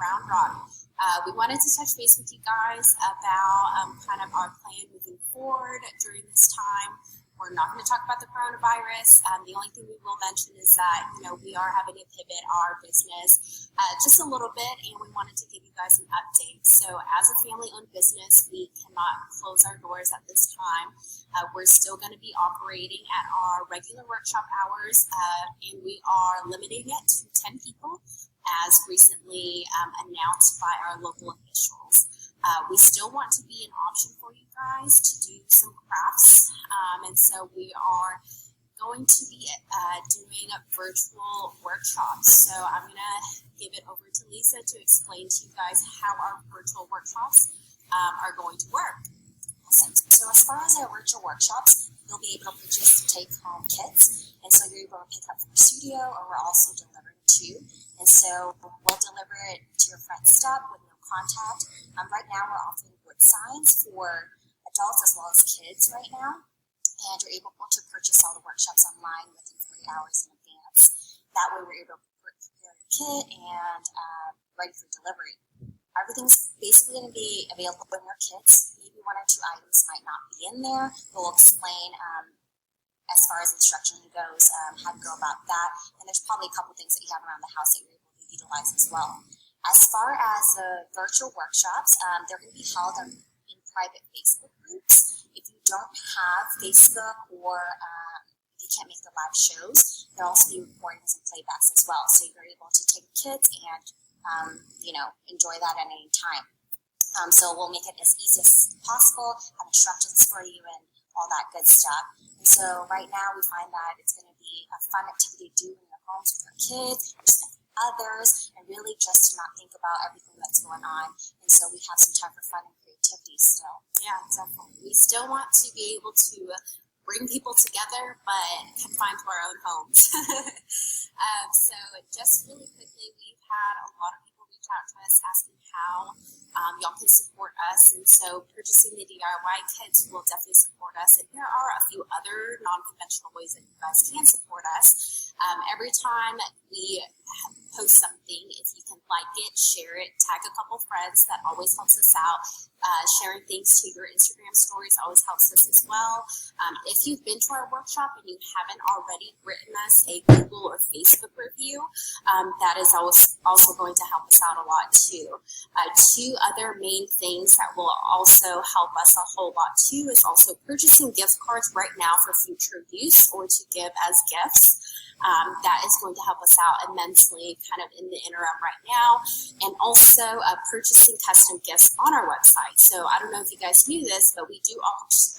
Round Rock. We wanted to touch base with you guys about kind of our plan moving forward during this time. We're not going to talk about the coronavirus. The only thing we will mention is that, we are having to pivot our business just a little bit, and we wanted to give you guys an update. So as a family-owned business, we cannot close our doors at this time. We're still going to be operating at our regular workshop hours, and we are limiting it to 10 people, as recently announced by our local officials. We still want to be an option for you guys to do some crafts, and so we are going to be doing a virtual workshops. So I'm going to give it over to Lisa to explain to you guys how our virtual workshops are going to work. Awesome. So as far as our virtual workshops, you'll be able to purchase take-home kits, and so you're able to pick up from our studio, or we're also delivering to you. And so we'll deliver it to your front step with no contact. Right now we're offering wood signs for adults as well as kids right now, and you're able to purchase all the workshops online within 40 hours in advance. That way we're able to prepare your kit and ready for delivery. Everything's basically going to be available in your kits. Maybe one or two items might not be in there, but we'll explain as far as instruction goes, how to go about that. And there's probably a couple things that you have around the house that you're able to utilize as well. As far as the virtual workshops, they're going to be held in private Facebook groups. If you don't have Facebook, or if you can't make the live shows, there'll also be recordings and playbacks as well. So you're able to take kids and, enjoy that at any time. So we'll make it as easy as possible, have instructions for you and all that good stuff. And so right now we find that it's going to be a fun activity to do in your homes with your kids, or just with others, and really just to not think about everything that's going on. And so we have some time for fun and creativity still. Yeah, definitely. We still want to be able to bring people together, but confined to our own homes. So just really quickly, we've had a lot of people reach out to us asking how y'all can support us, and so purchasing the DIY kits will definitely support us. And there are a few other non-conventional ways that you guys can support us. Every time we post something, if you can like it, share it, tag a couple friends, that always helps us out. Sharing things to your Instagram stories always helps us as well. If you've been to our workshop and you haven't already written us a Google or Facebook review, that is also going to help us out a lot too. Two other main things that will also help us a whole lot too is also purchasing gift cards right now for future use or to give as gifts. That is going to help us out immensely kind of in the interim right now. And also purchasing custom gifts on our website. So I don't know if you guys knew this, but we do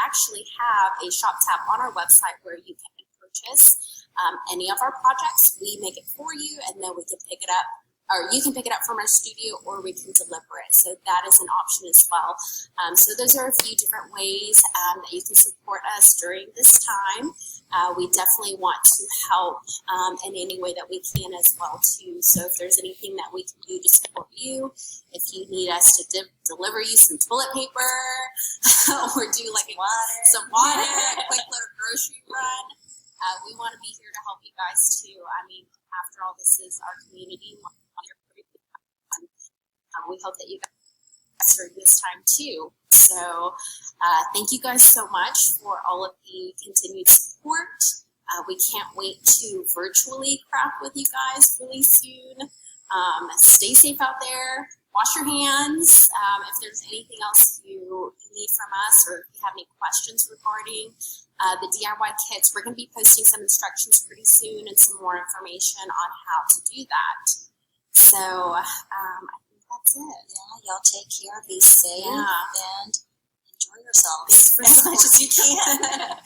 actually have a shop tab on our website where you can purchase any of our projects. We make it for you, and then we can pick it up, or you can pick it up from our studio, or we can deliver it. So that is an option as well. So those are a few different ways that you can support us during this time. We definitely want to help in any way that we can as well too. So if there's anything that we can do to support you, if you need us to deliver you some toilet paper or do like some water, a quick little grocery run, we want to be here to help you guys too. I mean, after all, this is our community. We hope that you guys during this time too. So thank you guys so much for all of the continued support. We can't wait to virtually craft with you guys really soon. Stay safe out there. Wash your hands. If there's anything else you need from us, or if you have any questions regarding the DIY kits, we're going to be posting some instructions pretty soon and some more information on how to do that. So I think that's it. Yeah, y'all take care, be safe, and enjoy yourselves for as much as you can.